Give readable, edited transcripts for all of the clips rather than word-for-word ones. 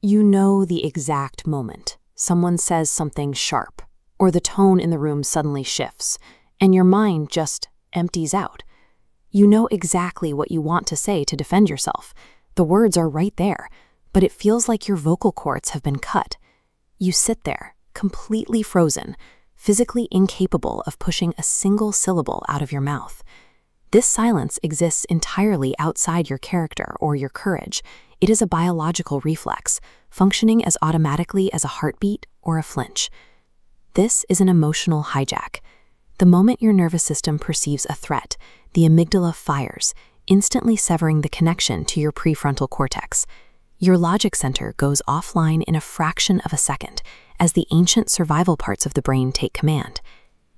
You know the exact moment. Someone says something sharp, or the tone in the room suddenly shifts, and your mind just empties out. You know exactly what you want to say to defend yourself. The words are right there, but it feels like your vocal cords have been cut. You sit there, completely frozen, physically incapable of pushing a single syllable out of your mouth. This silence exists entirely outside your character or your courage. It is a biological reflex, functioning as automatically as a heartbeat or a flinch. This is an emotional hijack. The moment your nervous system perceives a threat, the amygdala fires, instantly severing the connection to your prefrontal cortex. Your logic center goes offline in a fraction of a second as the ancient survival parts of the brain take command.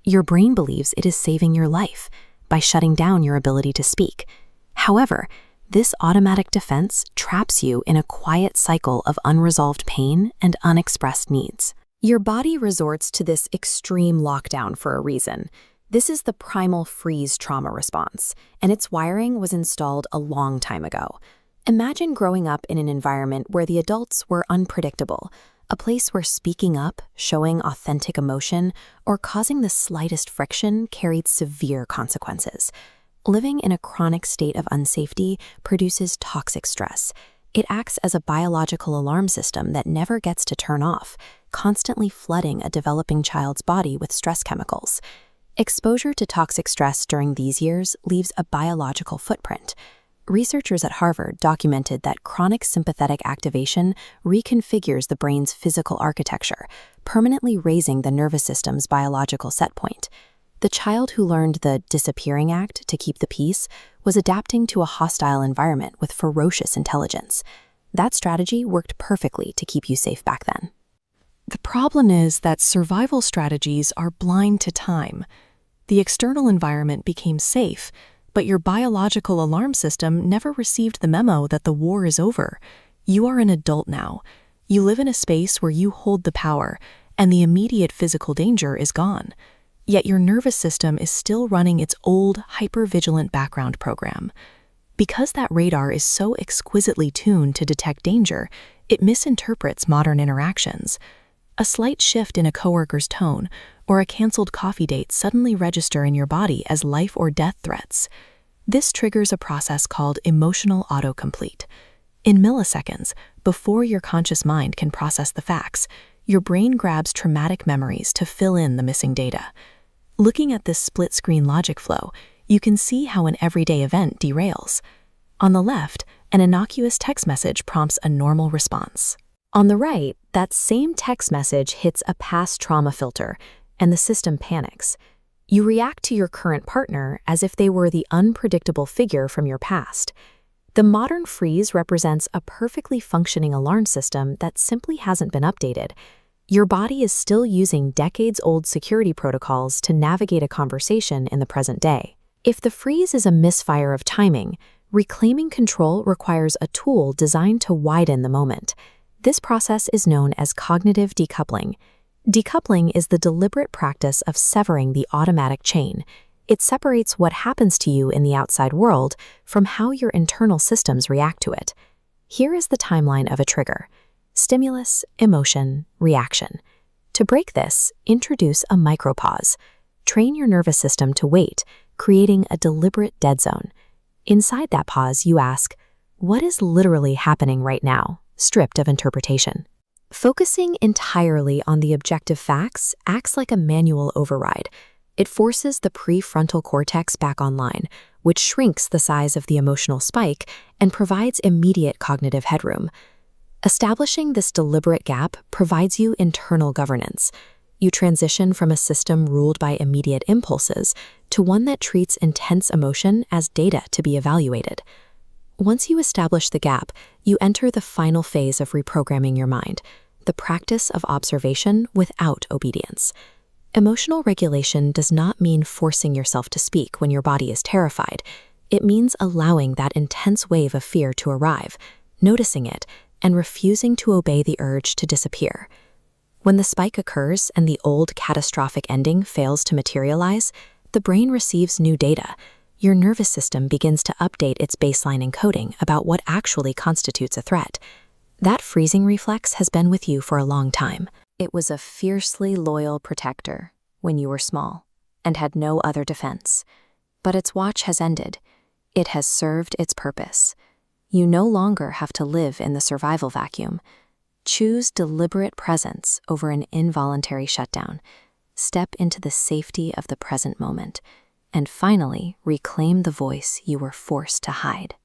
Your brain believes it is saving your life by shutting down your ability to speak. However, this automatic defense traps you in a quiet cycle of unresolved pain and unexpressed needs. Your body resorts to this extreme lockdown for a reason. This is the primal freeze trauma response, and its wiring was installed a long time ago. Imagine growing up in an environment where the adults were unpredictable, a place where speaking up, showing authentic emotion, or causing the slightest friction carried severe consequences. Living in a chronic state of unsafety produces toxic stress. It acts as a biological alarm system that never gets to turn off, constantly flooding a developing child's body with stress chemicals. Exposure to toxic stress during these years leaves a biological footprint. Researchers at Harvard documented that chronic sympathetic activation reconfigures the brain's physical architecture, permanently raising the nervous system's biological set point. The child who learned the disappearing act to keep the peace was adapting to a hostile environment with ferocious intelligence. That strategy worked perfectly to keep you safe back then. The problem is that survival strategies are blind to time. The external environment became safe, but your biological alarm system never received the memo that the war is over. You are an adult now. You live in a space where you hold the power, and the immediate physical danger is gone. Yet your nervous system is still running its old, hypervigilant background program. Because that radar is so exquisitely tuned to detect danger, it misinterprets modern interactions. A slight shift in a coworker's tone or a canceled coffee date suddenly register in your body as life or death threats. This triggers a process called emotional autocomplete. In milliseconds, before your conscious mind can process the facts, your brain grabs traumatic memories to fill in the missing data. Looking at this split-screen logic flow, you can see how an everyday event derails. On the left, an innocuous text message prompts a normal response. On the right, that same text message hits a past trauma filter, and the system panics. You react to your current partner as if they were the unpredictable figure from your past. The modern freeze represents a perfectly functioning alarm system that simply hasn't been updated. Your body is still using decades-old security protocols to navigate a conversation in the present day. If the freeze is a misfire of timing, reclaiming control requires a tool designed to widen the moment. This process is known as cognitive decoupling. Decoupling is the deliberate practice of severing the automatic chain. It separates what happens to you in the outside world from how your internal systems react to it. Here is the timeline of a trigger: stimulus, emotion, reaction. To break this, introduce a micropause. Train your nervous system to wait, creating a deliberate dead zone. Inside that pause, you ask, what is literally happening right now, stripped of interpretation? Focusing entirely on the objective facts acts like a manual override. It forces the prefrontal cortex back online, which shrinks the size of the emotional spike and provides immediate cognitive headroom. Establishing this deliberate gap provides you internal governance. You transition from a system ruled by immediate impulses to one that treats intense emotion as data to be evaluated. Once you establish the gap, you enter the final phase of reprogramming your mind, the practice of observation without obedience. Emotional regulation does not mean forcing yourself to speak when your body is terrified. It means allowing that intense wave of fear to arrive, noticing it, and refusing to obey the urge to disappear. When the spike occurs and the old catastrophic ending fails to materialize, the brain receives new data. Your nervous system begins to update its baseline encoding about what actually constitutes a threat. That freezing reflex has been with you for a long time. It was a fiercely loyal protector when you were small and had no other defense. But its watch has ended. It has served its purpose. You no longer have to live in the survival vacuum. Choose deliberate presence over an involuntary shutdown. Step into the safety of the present moment. And finally, reclaim the voice you were forced to hide.